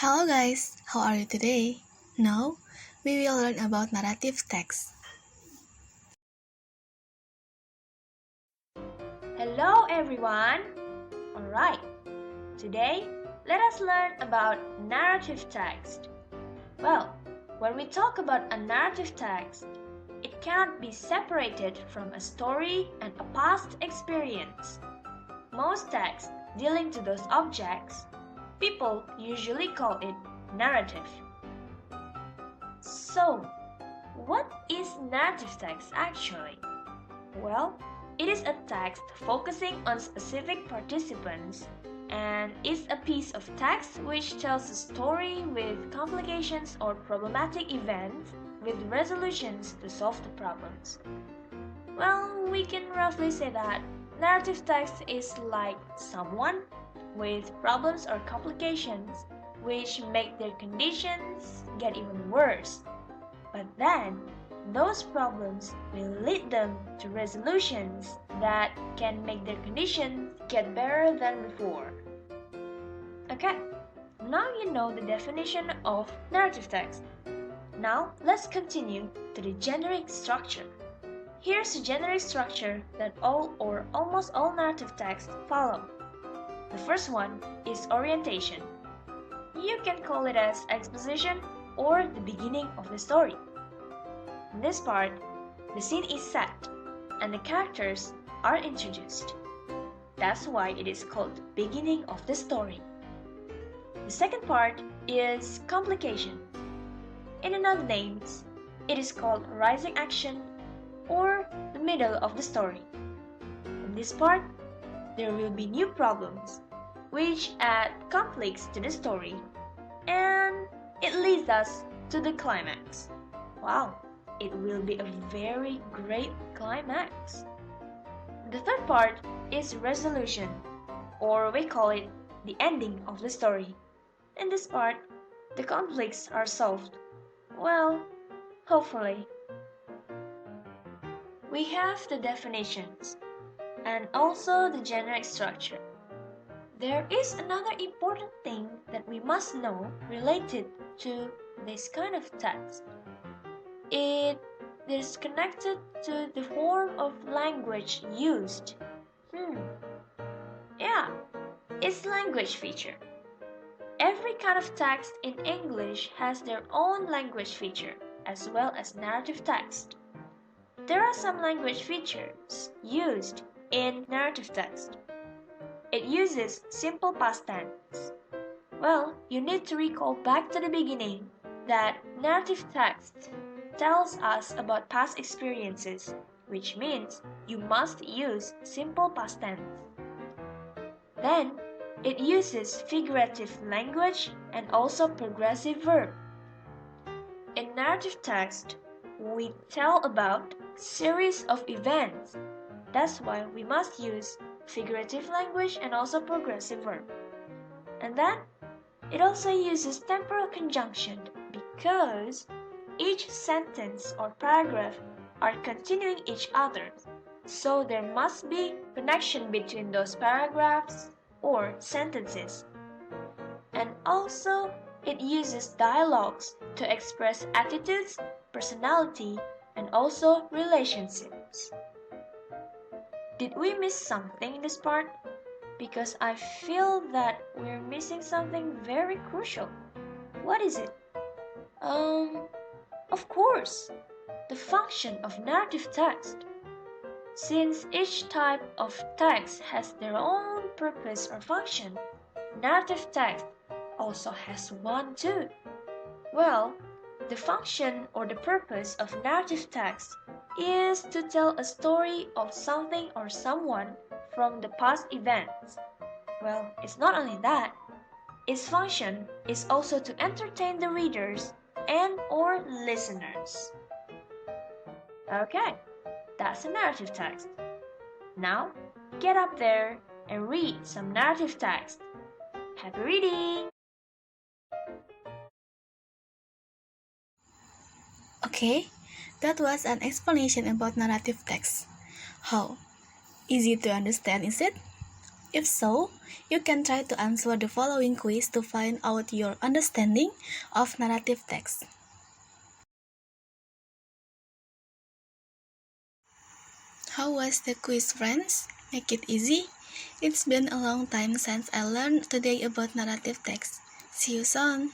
Hello guys, how are you today? Now, we will learn about narrative text. Hello everyone! Alright, today let us learn about narrative text. Well, when we talk about a narrative text, it cannot be separated from a story and a past experience. Most texts dealing to those objects, people usually call it narrative. So, what is narrative text actually? Well, it is a text focusing on specific participants and is a piece of text which tells a story with complications or problematic events with resolutions to solve the problems. Well, we can roughly say that narrative text is like someone with problems or complications which make their conditions get even worse. But then, those problems will lead them to resolutions that can make their conditions get better than before. Okay, now you know the definition of narrative text. Now let's continue to the generic structure. Here's the generic structure that all or almost all narrative texts follow. The first one is orientation. You can call it as exposition or the beginning of the story. In this part, the scene is set and the characters are introduced. That's why it is called the beginning of the story. The second part is complication. In another names, it is called rising action or the middle of the story. In this part, there will be new problems which add conflicts to the story and it leads us to the climax. Wow, it will be a very great climax. The third part is resolution, or we call it the ending of the story. In this part, the conflicts are solved. Well, hopefully. We have the definitions and also the generic structure. There is another important thing that we must know related to this kind of text. It is connected to the form of language used. Yeah, it's language feature. Every kind of text in English has their own language feature as well as narrative text. There are some language features used in narrative text. It uses simple past tense. Well, you need to recall back to the beginning that narrative text tells us about past experiences, which means you must use simple past tense. Then, it uses figurative language and also progressive verb. In narrative text, we tell about series of events. That's why we must use figurative language and also progressive verb. And then, it also uses temporal conjunction because each sentence or paragraph are continuing each other. So there must be connection between those paragraphs or sentences. And also, it uses dialogues to express attitudes, personality, and also relationships. Did we miss something in this part? Because I feel that we're missing something very crucial. What is it? Of course, the function of narrative text. Since each type of text has their own purpose or function, narrative text also has one too. Well, the function or the purpose of narrative text is to tell a story of something or someone from the past events. Well, it's not only that, its function is also to entertain the readers and or listeners. Okay, that's a narrative text. Now, get up there and read some narrative text. Happy reading! Okay, that was an explanation about narrative text. How? Easy to understand, is it? If so, you can try to answer the following quiz to find out your understanding of narrative text. How was the quiz, friends? Make it easy? It's been a long time since I learned today about narrative text. See you soon!